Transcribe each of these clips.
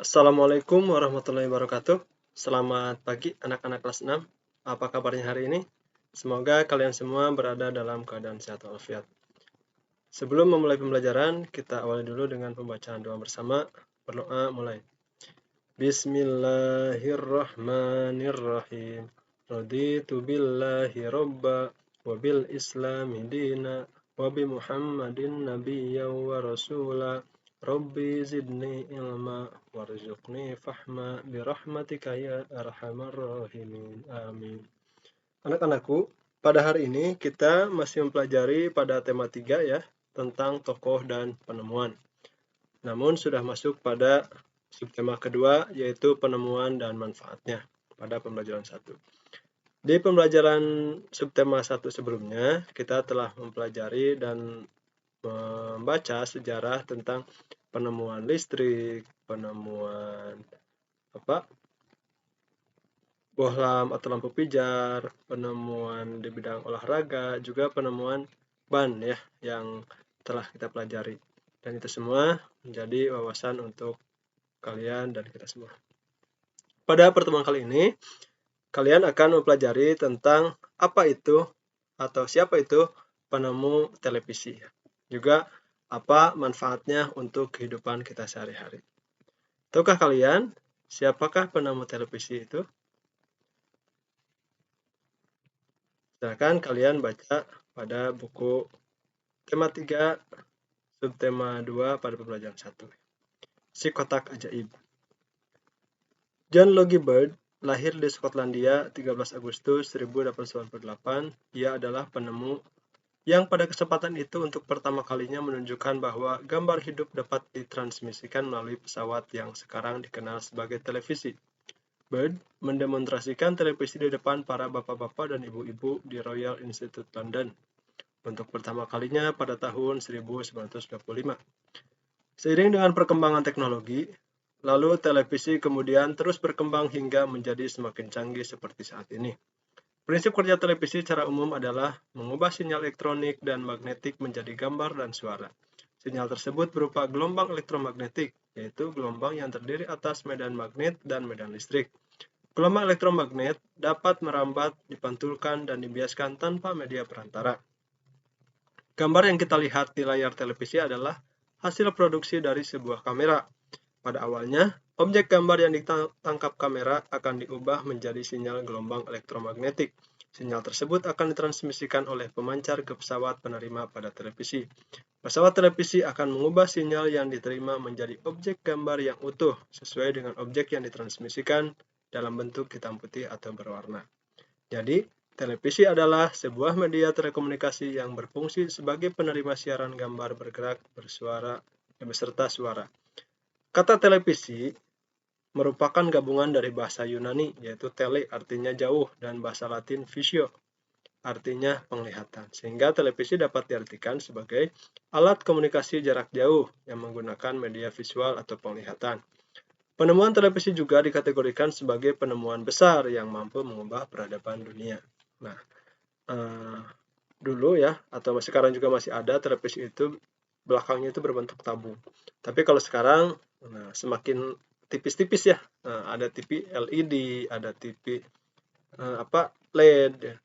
Assalamualaikum warahmatullahi wabarakatuh. Selamat pagi anak-anak kelas 6. Apa kabarnya hari ini? Semoga kalian semua berada dalam keadaan sehat walafiat. Sebelum memulai pembelajaran, kita awali dulu dengan pembacaan doa bersama. Berdoa mulai. Bismillahirrahmanirrahim. Raditu billahi robba wa bil islami dina wa bi Muhammadin nabiyya wa rasula. Rabbi zidni ilma warzuqni fahma birahmatika ya arhamar rahimin. Amin. Anak-anakku, pada hari ini kita masih mempelajari pada tema 3 ya, tentang tokoh dan penemuan. Namun sudah masuk pada subtema kedua, yaitu penemuan dan manfaatnya pada pembelajaran 1. Di pembelajaran subtema 1 sebelumnya, kita telah mempelajari dan membaca sejarah tentang penemuan listrik, penemuan bohlam atau lampu pijar, penemuan di bidang olahraga, juga penemuan ban ya yang telah kita pelajari. Dan itu semua menjadi wawasan untuk kalian dan kita semua. Pada pertemuan kali ini, kalian akan mempelajari tentang apa itu atau siapa itu penemu televisi. Juga apa manfaatnya untuk kehidupan kita sehari-hari. Tahukah kalian siapakah penemu televisi itu? Silakan kalian baca pada buku tema 3, subtema 2 pada pembelajaran 1. Si kotak ajaib. John Logie Bird lahir di Skotlandia 13 Agustus 1898. Ia adalah penemu yang pada kesempatan itu untuk pertama kalinya menunjukkan bahwa gambar hidup dapat ditransmisikan melalui pesawat yang sekarang dikenal sebagai televisi. Bird mendemonstrasikan televisi di depan para bapak-bapak dan ibu-ibu di Royal Institute London untuk pertama kalinya pada tahun 1925. Seiring dengan perkembangan teknologi, lalu televisi kemudian terus berkembang hingga menjadi semakin canggih seperti saat ini. Prinsip kerja televisi secara umum adalah mengubah sinyal elektronik dan magnetik menjadi gambar dan suara. Sinyal tersebut berupa gelombang elektromagnetik, yaitu gelombang yang terdiri atas medan magnet dan medan listrik. Gelombang elektromagnet dapat merambat, dipantulkan, dan dibiaskan tanpa media perantara. Gambar yang kita lihat di layar televisi adalah hasil produksi dari sebuah kamera. Pada awalnya, objek gambar yang ditangkap kamera akan diubah menjadi sinyal gelombang elektromagnetik. Sinyal tersebut akan ditransmisikan oleh pemancar ke pesawat penerima pada televisi. Pesawat televisi akan mengubah sinyal yang diterima menjadi objek gambar yang utuh sesuai dengan objek yang ditransmisikan dalam bentuk hitam putih atau berwarna. Jadi, televisi adalah sebuah media telekomunikasi yang berfungsi sebagai penerima siaran gambar bergerak bersuara beserta suara. Kata televisi merupakan gabungan dari bahasa Yunani, yaitu tele artinya jauh, dan bahasa Latin visio artinya penglihatan. Sehingga televisi dapat diartikan sebagai alat komunikasi jarak jauh yang menggunakan media visual atau penglihatan. Penemuan televisi juga dikategorikan sebagai penemuan besar yang mampu mengubah peradaban dunia. Nah, dulu ya, atau sekarang juga masih ada televisi itu belakangnya itu berbentuk tabung. Tapi kalau sekarang semakin tipis-tipis ya. Ada TV LED, ada TV LED,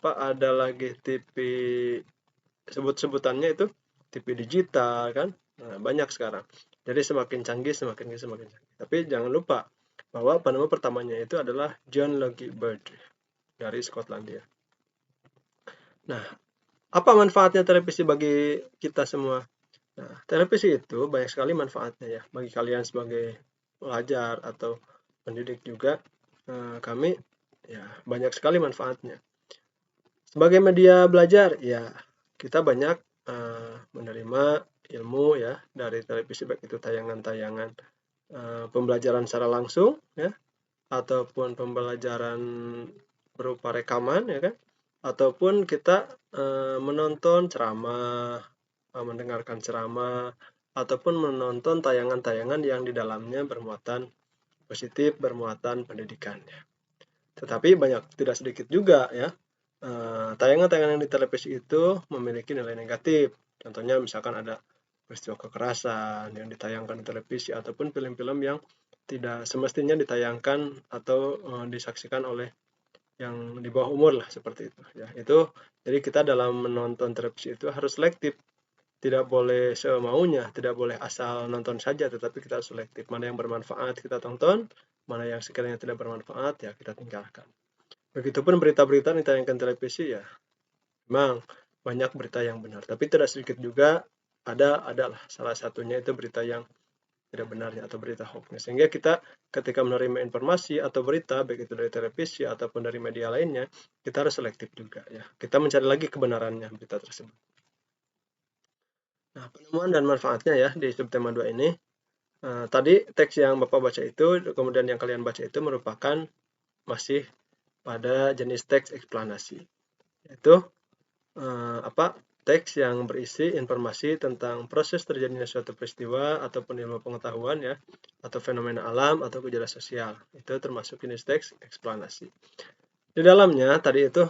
ada lagi TV sebut-sebutannya itu TV digital kan. Banyak sekarang. Jadi semakin canggih. Tapi jangan lupa bahwa penemu pertamanya itu adalah John Logie Bird dari Skotlandia. Nah, apa manfaatnya televisi bagi kita semua? Nah, televisi itu banyak sekali manfaatnya ya. Bagi kalian sebagai pelajar atau pendidik juga, kami ya banyak sekali manfaatnya. Sebagai media belajar, ya kita banyak menerima ilmu ya dari televisi, baik itu tayangan-tayangan pembelajaran secara langsung ya, ataupun pembelajaran berupa rekaman ya kan, ataupun kita menonton ceramah, mendengarkan ceramah, ataupun menonton tayangan-tayangan yang di dalamnya bermuatan positif, bermuatan pendidikan ya. Tetapi tidak sedikit juga ya tayangan-tayangan yang di televisi itu memiliki nilai negatif. Contohnya misalkan ada peristiwa kekerasan yang ditayangkan di televisi ataupun film-film yang tidak semestinya ditayangkan atau disaksikan oleh yang di bawah umur lah seperti itu ya. Itu jadi kita dalam menonton televisi itu harus selektif, tidak boleh semaunya, tidak boleh asal nonton saja, tetapi kita harus selektif. Mana yang bermanfaat kita tonton, mana yang sekiranya tidak bermanfaat ya kita tinggalkan. Begitupun berita-berita yang ditayangkan televisi ya, memang banyak berita yang benar, tapi tidak sedikit juga adalah salah satunya itu berita yang tidak benarnya atau berita hoax. Sehingga kita ketika menerima informasi atau berita baik itu dari televisi ataupun dari media lainnya, kita harus selektif juga ya. Kita mencari lagi kebenarannya berita tersebut. Nah, penemuan dan manfaatnya ya di subtema 2 ini. Tadi teks yang Bapak baca itu, kemudian yang kalian baca itu merupakan masih pada jenis teks eksplanasi. Yaitu teks yang berisi informasi tentang proses terjadinya suatu peristiwa ataupun ilmu pengetahuan ya, atau fenomena alam atau gejala sosial. Itu termasuk jenis teks eksplanasi. Di dalamnya tadi itu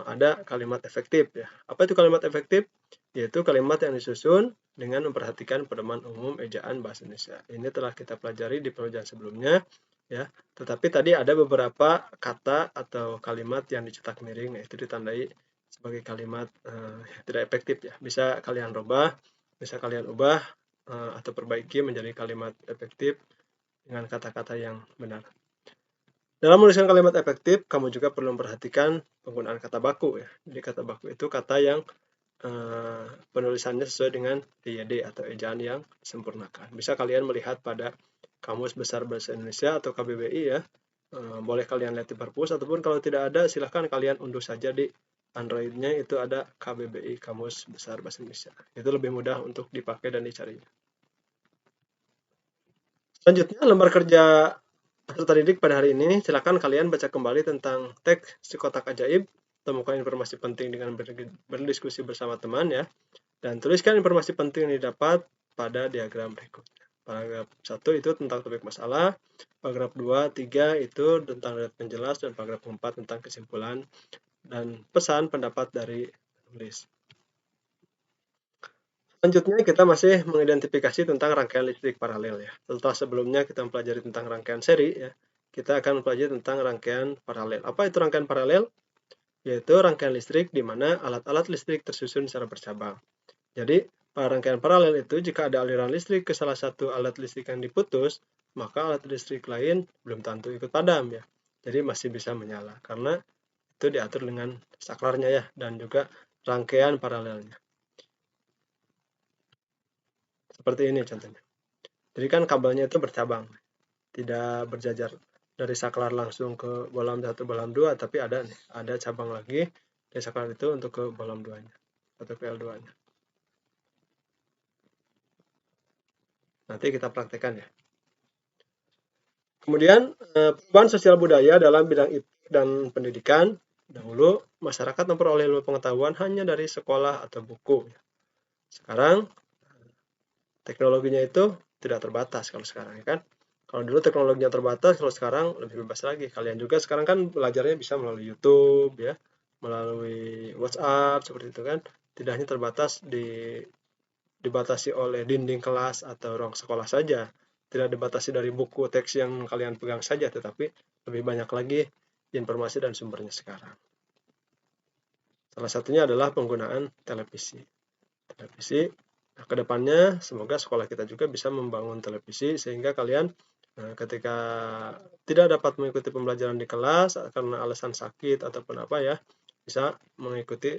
ada kalimat efektif ya. Apa itu kalimat efektif? Yaitu kalimat yang disusun dengan memperhatikan pedoman umum ejaan bahasa Indonesia. Ini telah kita pelajari di pelajaran sebelumnya ya. Tetapi tadi ada beberapa kata atau kalimat yang dicetak miring, yaitu ditandai sebagai kalimat tidak efektif ya. Bisa kalian rubah, bisa kalian ubah atau perbaiki menjadi kalimat efektif dengan kata-kata yang benar. Dalam menuliskan kalimat efektif, kamu juga perlu memperhatikan penggunaan kata baku ya. Jadi kata baku itu kata yang penulisannya sesuai dengan DYD atau ejaan yang disempurnakan. Bisa kalian melihat pada Kamus Besar Bahasa Indonesia atau KBBI ya. Boleh kalian lihat di perpus, ataupun kalau tidak ada silahkan kalian unduh saja di Android-nya, itu ada KBBI Kamus Besar Bahasa Indonesia. Itu lebih mudah untuk dipakai dan dicari. Selanjutnya lembar kerja peserta didik pada hari ini, silakan kalian baca kembali tentang teks si kotak ajaib, temukan informasi penting dengan berdiskusi bersama teman ya, dan tuliskan informasi penting yang didapat pada diagram berikutnya. Paragraf 1 itu tentang topik masalah, paragraf 2, 3 itu tentang data penjelas, dan paragraf 4 tentang kesimpulan dan pesan pendapat dari penulis. Selanjutnya kita masih mengidentifikasi tentang rangkaian listrik paralel ya. Setelah sebelumnya kita mempelajari tentang rangkaian seri ya, kita akan mempelajari tentang rangkaian paralel. Apa itu rangkaian paralel? Yaitu rangkaian listrik di mana alat-alat listrik tersusun secara bercabang. Jadi pada rangkaian paralel itu jika ada aliran listrik ke salah satu alat listrik yang diputus, maka alat listrik lain belum tentu ikut padam ya. Jadi masih bisa menyala karena itu diatur dengan saklarnya ya, dan juga rangkaian paralelnya. Seperti ini contohnya. Jadi kan kabelnya itu bercabang, tidak berjajar dari saklar langsung ke bohlam 1, bohlam 2, tapi ada cabang lagi dari saklar itu untuk ke bohlam 2-nya atau ke L2-nya. Nanti kita praktekkan ya. Kemudian perubahan sosial budaya dalam bidang iptek dan pendidikan. Dahulu masyarakat memperoleh ilmu pengetahuan hanya dari sekolah atau buku. Sekarang teknologinya itu tidak terbatas kalau sekarang ya kan. Kalau dulu teknologinya terbatas, kalau sekarang lebih bebas lagi. Kalian juga sekarang kan belajarnya bisa melalui YouTube ya, melalui WhatsApp seperti itu kan. Tidak hanya terbatas dibatasi oleh dinding kelas atau ruang sekolah saja. Tidak dibatasi dari buku teks yang kalian pegang saja, tetapi lebih banyak lagi informasi dan sumbernya sekarang. Salah satunya adalah penggunaan televisi. Nah, kedepannya semoga sekolah kita juga bisa membangun televisi sehingga kalian ketika tidak dapat mengikuti pembelajaran di kelas karena alasan sakit ataupun apa ya, bisa mengikuti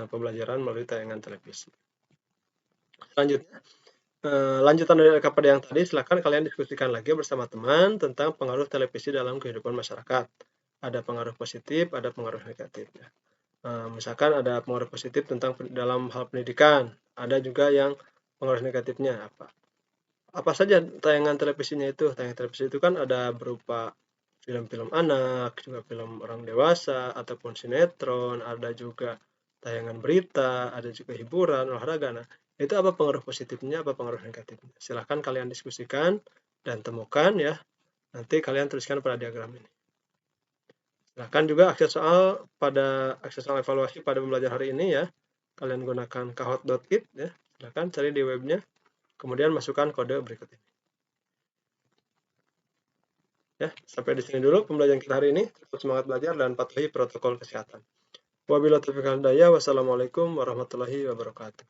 pembelajaran melalui tayangan televisi. Selanjutnya, lanjutan dari LKPD yang tadi, silakan kalian diskusikan lagi bersama teman tentang pengaruh televisi dalam kehidupan masyarakat. Ada pengaruh positif, ada pengaruh negatif ya. Misalkan ada pengaruh positif tentang dalam hal pendidikan, ada juga yang pengaruh negatifnya apa saja tayangan televisinya itu. Tayangan televisi itu kan ada berupa film-film anak, juga film orang dewasa ataupun sinetron, ada juga tayangan berita, ada juga hiburan, olahraga. Nah, itu apa pengaruh positifnya, apa pengaruh negatifnya. Silahkan kalian diskusikan dan temukan ya. Nanti kalian tuliskan pada diagram ini. Silahkan juga akses soal evaluasi pada pembelajaran hari ini ya. Kalian gunakan kahot.it ya. Silakan cari di webnya, kemudian masukkan kode berikut ini. Ya, sampai di sini dulu pembelajaran kita hari ini. Tetap semangat belajar dan patuhi protokol kesehatan. Wabillahi taufiq wal hidayah. Wassalamualaikum warahmatullahi wabarakatuh.